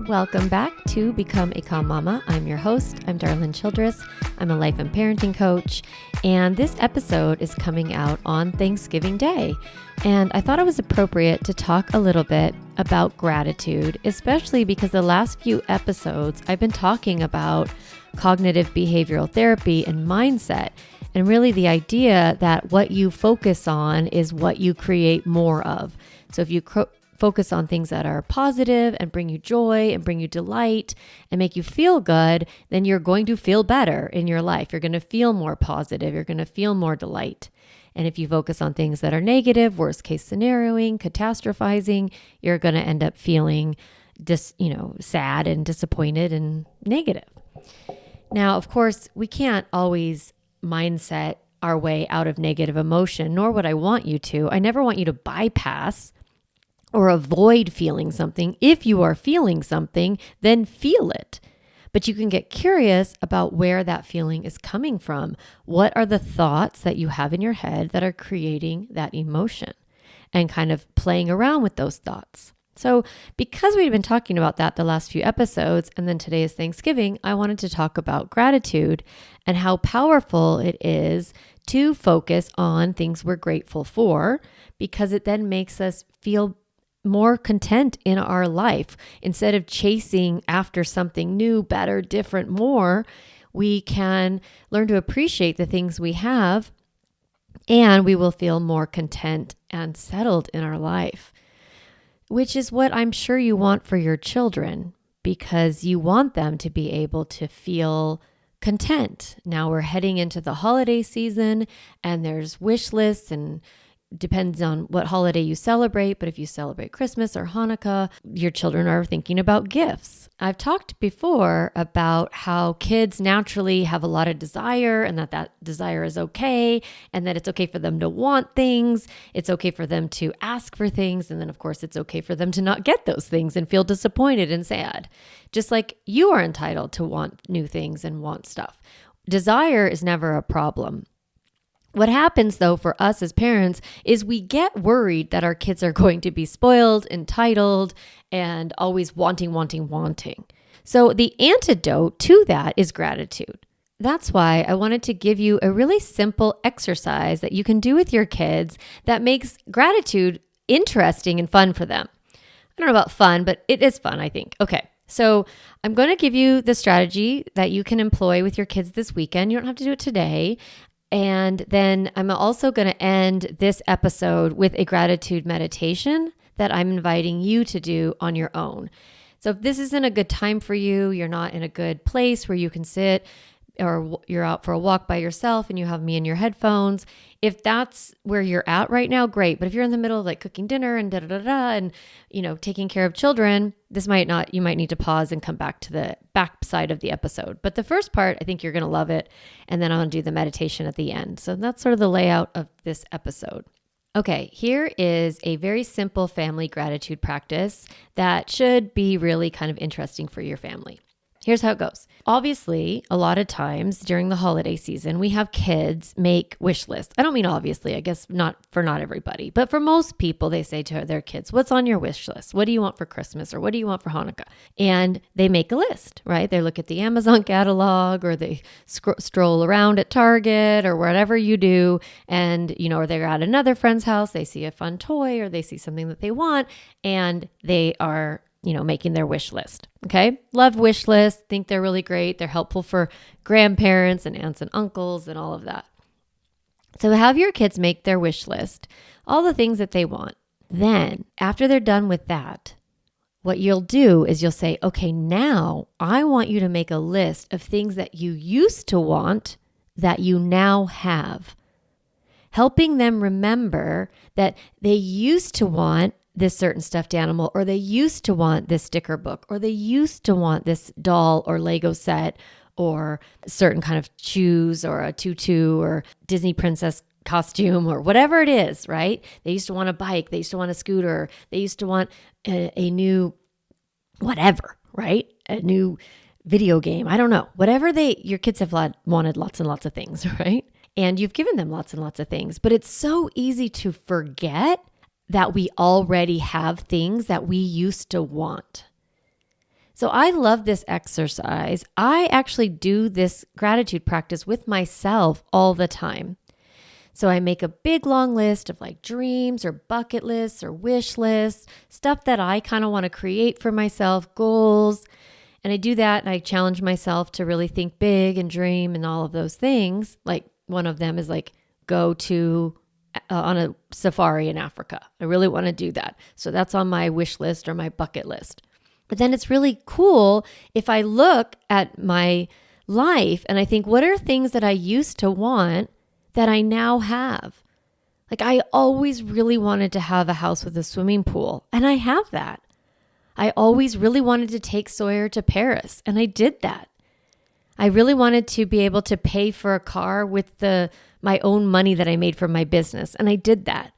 Welcome back to Become a Calm Mama. I'm your host. I'm Darlene Childress. I'm a life and parenting coach. And this episode is coming out on Thanksgiving Day. And I thought it was appropriate to talk a little bit about gratitude, especially because the last few episodes I've been talking about cognitive behavioral therapy and mindset. And really the idea that what you focus on is what you create more of. So if you focus on things that are positive and bring you joy and bring you delight and make you feel good, then you're going to feel better in your life. You're going to feel more positive. You're going to feel more delight. And if you focus on things that are negative, worst case scenarioing, catastrophizing, you're going to end up feeling sad and disappointed and negative. Now, of course, we can't always mindset our way out of negative emotion, nor would I want you to. I never want you to bypass or avoid feeling something. If you are feeling something, then feel it. But you can get curious about where that feeling is coming from. What are the thoughts that you have in your head that are creating that emotion? And kind of playing around with those thoughts. So because we've been talking about that the last few episodes, and then today is Thanksgiving, I wanted to talk about gratitude and how powerful it is to focus on things we're grateful for, because it then makes us feel more content in our life. Instead of chasing after something new, better, different, more, we can learn to appreciate the things we have, and we will feel more content and settled in our life, which is what I'm sure you want for your children, because you want them to be able to feel content. Now we're heading into the holiday season, and there's wish lists, and depends on what holiday you celebrate, but if you celebrate Christmas or Hanukkah, your children are thinking about gifts. I've talked before about how kids naturally have a lot of desire, and that desire is okay, and that it's okay for them to want things. It's okay for them to ask for things. And then of course, it's okay for them to not get those things and feel disappointed and sad. Just like you are entitled to want new things and want stuff. Desire is never a problem. What happens though for us as parents is we get worried that our kids are going to be spoiled, entitled, and always wanting. So the antidote to that is gratitude. That's why I wanted to give you a really simple exercise that you can do with your kids that makes gratitude interesting and fun for them. I don't know about fun, but it is fun, I think. Okay. So I'm going to give you the strategy that you can employ with your kids this weekend. You don't have to do it today. And then I'm also going to end this episode with a gratitude meditation that I'm inviting you to do on your own. So if this isn't a good time for you, you're not in a good place where you can sit, or you're out for a walk by yourself and you have me in your headphones, if that's where you're at right now, great. But if you're in the middle of like cooking dinner and and taking care of children, you might need to pause and come back to the back side of the episode. But the first part, I think you're going to love it. And then I'll do the meditation at the end. So that's sort of the layout of this episode. Okay, here is a very simple family gratitude practice that should be really kind of interesting for your family. Here's how it goes. Obviously, a lot of times during the holiday season, we have kids make wish lists. I don't mean obviously, I guess not everybody, but for most people, they say to their kids, what's on your wish list? What do you want for Christmas? Or what do you want for Hanukkah? And they make a list, right? They look at the Amazon catalog, or they stroll around at Target or whatever you do. And, or they're at another friend's house, they see a fun toy, or they see something that they want, and they are making their wish list. Okay. Love wish lists. Think they're really great. They're helpful for grandparents and aunts and uncles and all of that. So have your kids make their wish list, all the things that they want. Then after they're done with that, what you'll do is you'll say, okay, now I want you to make a list of things that you used to want that you now have. Helping them remember that they used to want this certain stuffed animal, or they used to want this sticker book, or they used to want this doll or Lego set, or a certain kind of shoes, or a tutu, or Disney princess costume, or whatever it is, right? They used to want a bike. They used to want a scooter. They used to want a new whatever, right? A new video game. I don't know. Whatever your kids have wanted lots and lots of things, right? And you've given them lots and lots of things, but it's so easy to forget that we already have things that we used to want. So I love this exercise. I actually do this gratitude practice with myself all the time. So I make a big long list of like dreams or bucket lists or wish lists, stuff that I kind of want to create for myself, goals. And I do that and I challenge myself to really think big and dream and all of those things. Like one of them is like go to on a safari in Africa. I really want to do that. So that's on my wish list or my bucket list. But then it's really cool if I look at my life and I think, what are things that I used to want that I now have? Like I always really wanted to have a house with a swimming pool, and I have that. I always really wanted to take Sawyer to Paris, and I did that. I really wanted to be able to pay for a car with my own money that I made from my business, and I did that.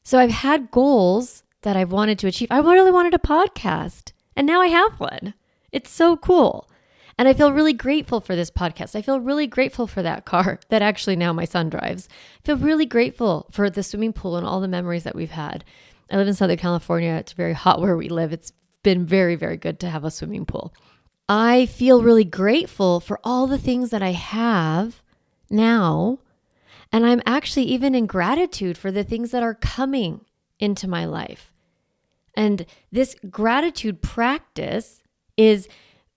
So I've had goals that I've wanted to achieve. I really wanted a podcast, and now I have one. It's so cool. And I feel really grateful for this podcast. I feel really grateful for that car that actually now my son drives. I feel really grateful for the swimming pool and all the memories that we've had. I live in Southern California. It's very hot where we live. It's been very, very good to have a swimming pool. I feel really grateful for all the things that I have now. And I'm actually even in gratitude for the things that are coming into my life. And this gratitude practice is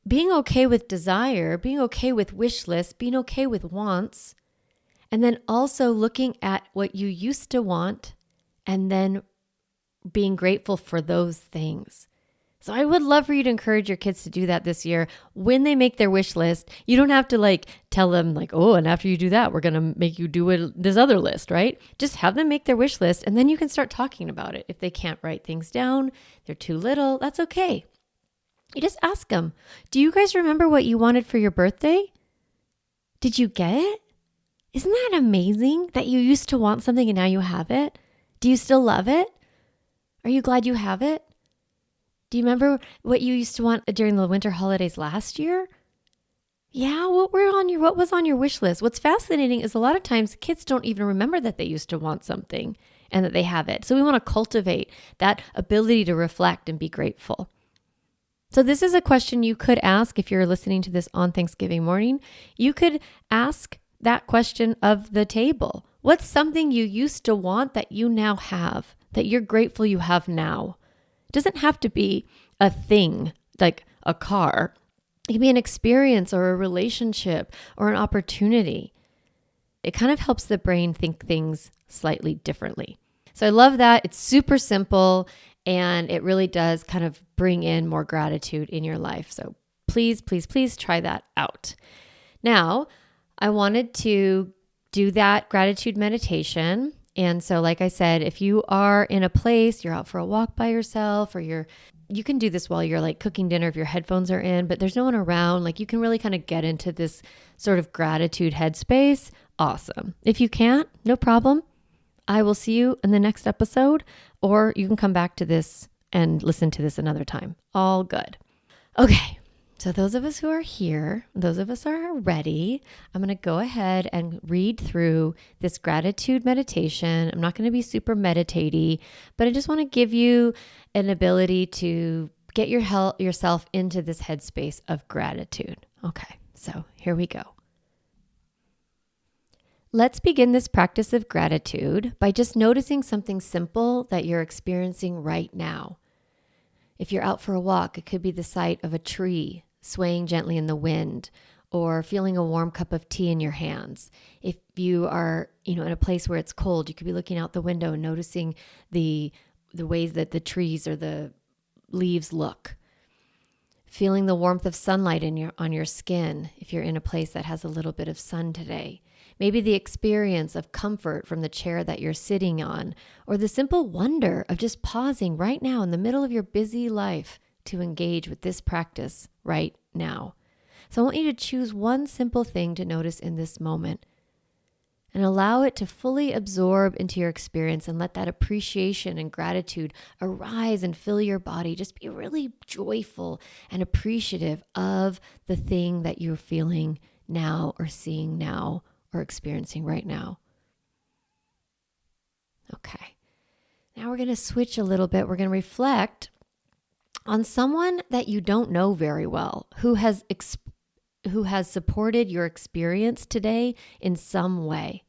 being okay with desire, being okay with wish lists, being okay with wants, and then also looking at what you used to want and then being grateful for those things. So I would love for you to encourage your kids to do that this year. When they make their wish list, you don't have to like tell them like, oh, and after you do that, we're going to make you do this other list, right? Just have them make their wish list and then you can start talking about it. If they can't write things down, they're too little, that's okay. You just ask them, do you guys remember what you wanted for your birthday? Did you get it? Isn't that amazing that you used to want something and now you have it? Do you still love it? Are you glad you have it? Do you remember what you used to want during the winter holidays last year? Yeah, what was on your wish list? What's fascinating is a lot of times kids don't even remember that they used to want something and that they have it. So we want to cultivate that ability to reflect and be grateful. So this is a question you could ask if you're listening to this on Thanksgiving morning. You could ask that question of the table. What's something you used to want that you now have, that you're grateful you have now? It doesn't have to be a thing like a car. It can be an experience or a relationship or an opportunity. It kind of helps the brain think things slightly differently. So I love that. It's super simple. And it really does kind of bring in more gratitude in your life. So please, please, please try that out. Now, I wanted to do that gratitude meditation. And so, like I said, if you are in a place, you're out for a walk by yourself, or you can do this while you're like cooking dinner if your headphones are in, but there's no one around, like you can really kind of get into this sort of gratitude headspace. Awesome. If you can't, no problem. I will see you in the next episode, or you can come back to this and listen to this another time. All good. Okay, so those of us who are here, those of us are ready, I'm going to go ahead and read through this gratitude meditation. I'm not going to be super meditatey, but I just want to give you an ability to get yourself into this headspace of gratitude. Okay, so here we go. Let's begin this practice of gratitude by just noticing something simple that you're experiencing right now. If you're out for a walk, it could be the sight of a tree swaying gently in the wind, or feeling a warm cup of tea in your hands. If you are, in a place where it's cold, you could be looking out the window and noticing the ways that the trees or the leaves look. Feeling the warmth of sunlight on your skin if you're in a place that has a little bit of sun today. Maybe the experience of comfort from the chair that you're sitting on, or the simple wonder of just pausing right now in the middle of your busy life to engage with this practice right now. So I want you to choose one simple thing to notice in this moment and allow it to fully absorb into your experience, and let that appreciation and gratitude arise and fill your body. Just be really joyful and appreciative of the thing that you're feeling now, or seeing now, or experiencing right now. Okay. Now we're going to switch a little bit. We're going to reflect on someone that you don't know very well, who has supported your experience today in some way.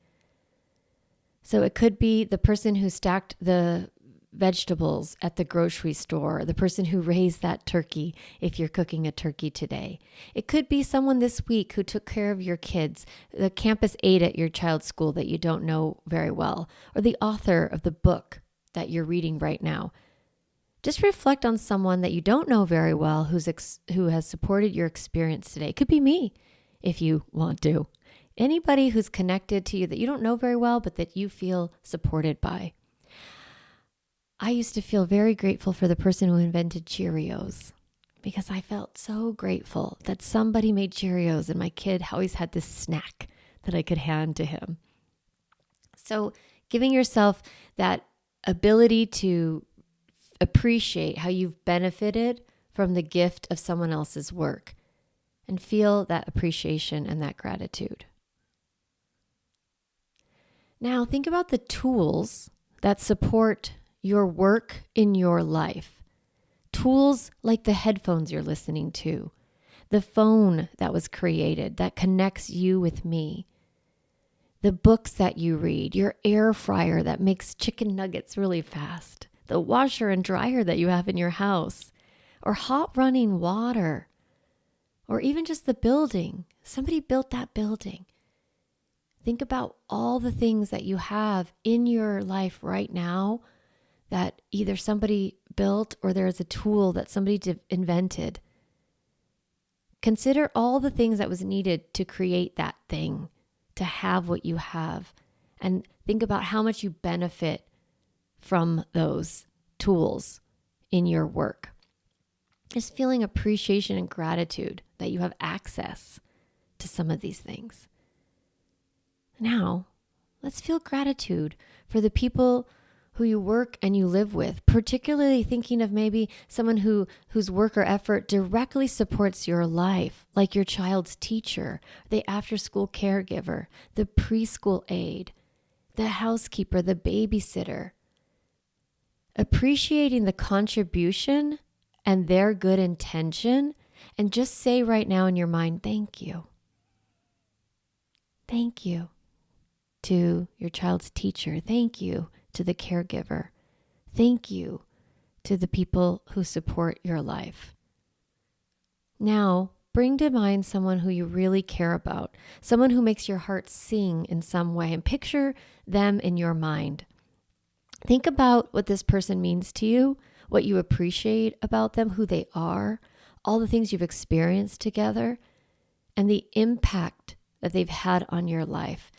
So it could be the person who stacked the vegetables at the grocery store, the person who raised that turkey if you're cooking a turkey today. It could be someone this week who took care of your kids, the campus aide at your child's school that you don't know very well, or the author of the book that you're reading right now. Just reflect on someone that you don't know very well who has supported your experience today. It could be me if you want to. Anybody who's connected to you that you don't know very well, but that you feel supported by. I used to feel very grateful for the person who invented Cheerios because I felt so grateful that somebody made Cheerios and my kid always had this snack that I could hand to him. So giving yourself that ability to appreciate how you've benefited from the gift of someone else's work and feel that appreciation and that gratitude. Now think about the tools that support your work in your life. Tools like the headphones you're listening to, the phone that was created that connects you with me, the books that you read, your air fryer that makes chicken nuggets really fast, the washer and dryer that you have in your house, or hot running water, or even just the building. Somebody built that building. Think about all the things that you have in your life right now that either somebody built or there's a tool that somebody invented. Consider all the things that was needed to create that thing, to have what you have, and think about how much you benefit from those tools in your work. Just feeling appreciation and gratitude that you have access to some of these things. Now, let's feel gratitude for the people who you work and you live with, particularly thinking of maybe someone whose work or effort directly supports your life, like your child's teacher, the after-school caregiver, the preschool aide, the housekeeper, the babysitter. Appreciating the contribution and their good intention, and just say right now in your mind, thank you. Thank you to your child's teacher. Thank you to the caregiver. Thank you to the people who support your life. Now, bring to mind someone who you really care about, someone who makes your heart sing in some way, and picture them in your mind. Think about what this person means to you, what you appreciate about them, who they are, all the things you've experienced together, and the impact that they've had on your life.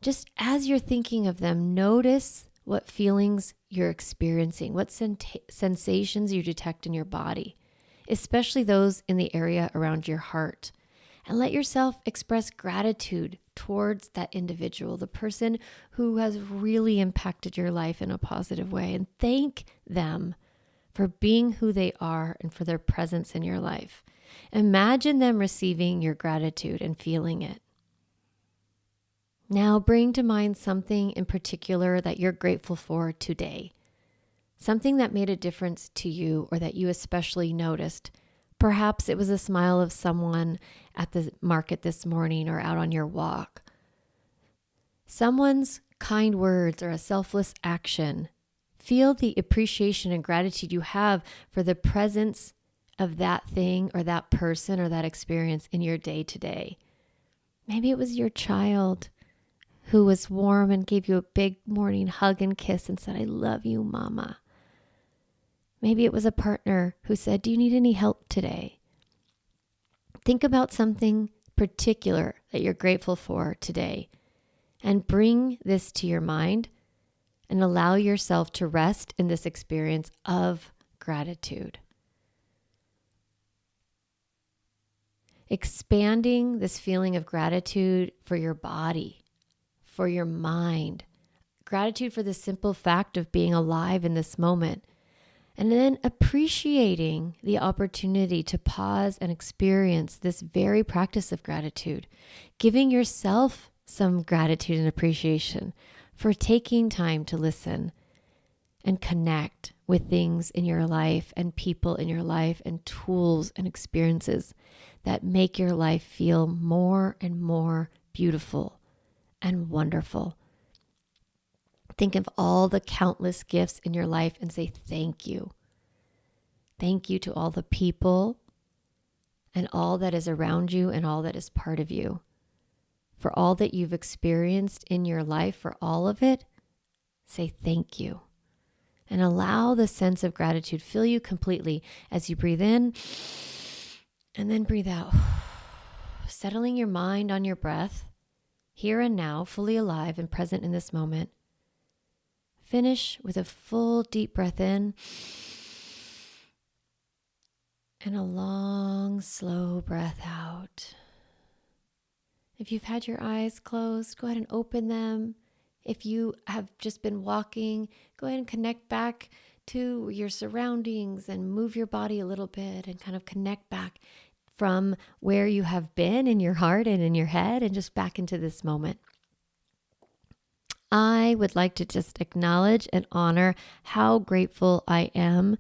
Just as you're thinking of them, notice what feelings you're experiencing, what sensations you detect in your body, especially those in the area around your heart. And let yourself express gratitude towards that individual, the person who has really impacted your life in a positive way, and thank them for being who they are and for their presence in your life. Imagine them receiving your gratitude and feeling it. Now bring to mind something in particular that you're grateful for today, something that made a difference to you or that you especially noticed. Perhaps it was a smile of someone at the market this morning or out on your walk. Someone's kind words or a selfless action. Feel the appreciation and gratitude you have for the presence of that thing or that person or that experience in your day to day. Maybe it was your child who was warm and gave you a big morning hug and kiss and said, "I love you, Mama." Maybe it was a partner who said, "Do you need any help today?" Think about something particular that you're grateful for today and bring this to your mind and allow yourself to rest in this experience of gratitude. Expanding this feeling of gratitude for your body, for your mind, gratitude for the simple fact of being alive in this moment, and then appreciating the opportunity to pause and experience this very practice of gratitude, giving yourself some gratitude and appreciation for taking time to listen and connect with things in your life and people in your life and tools and experiences that make your life feel more and more beautiful and wonderful. Think of all the countless gifts in your life and say thank you. Thank you to all the people and all that is around you and all that is part of you. For all that you've experienced in your life, for all of it, say thank you. And allow the sense of gratitude fill you completely as you breathe in and then breathe out. Settling your mind on your breath, here and now, fully alive and present in this moment. Finish with a full deep breath in and a long, slow breath out. If you've had your eyes closed, go ahead and open them. If you have just been walking, go ahead and connect back to your surroundings and move your body a little bit and kind of connect back from where you have been in your heart and in your head and just back into this moment. I would like to just acknowledge and honor how grateful I am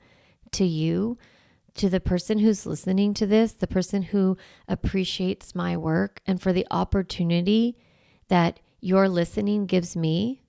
to you, to the person who's listening to this, the person who appreciates my work, and for the opportunity that your listening gives me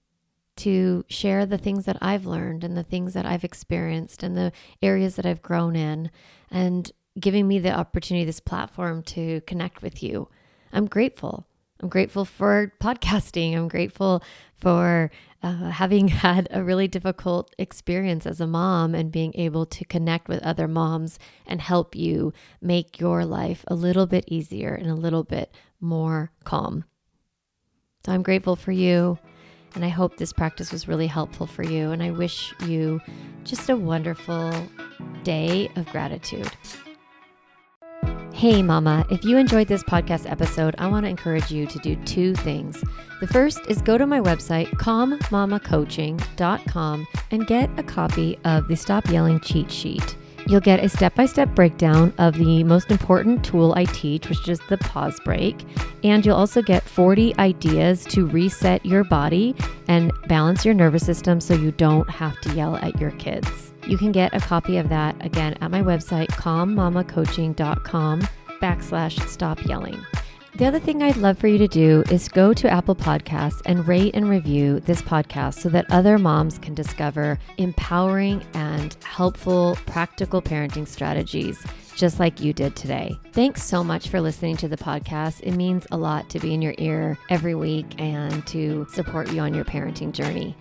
to share the things that I've learned and the things that I've experienced and the areas that I've grown in, and giving me the opportunity, this platform to connect with you. I'm grateful. I'm grateful for podcasting. I'm grateful for having had a really difficult experience as a mom and being able to connect with other moms and help you make your life a little bit easier and a little bit more calm. So I'm grateful for you, and I hope this practice was really helpful for you, and I wish you just a wonderful day of gratitude. Hey mama, if you enjoyed this podcast episode, I want to encourage you to do two things. The first is go to my website, calmmamacoaching.com, and get a copy of the Stop Yelling cheat sheet. You'll get a step-by-step breakdown of the most important tool I teach, which is the pause break. And you'll also get 40 ideas to reset your body and balance your nervous system so you don't have to yell at your kids. You can get a copy of that, again, at my website, calmmamacoaching.com/stop yelling. The other thing I'd love for you to do is go to Apple Podcasts and rate and review this podcast so that other moms can discover empowering and helpful, practical parenting strategies just like you did today. Thanks so much for listening to the podcast. It means a lot to be in your ear every week and to support you on your parenting journey.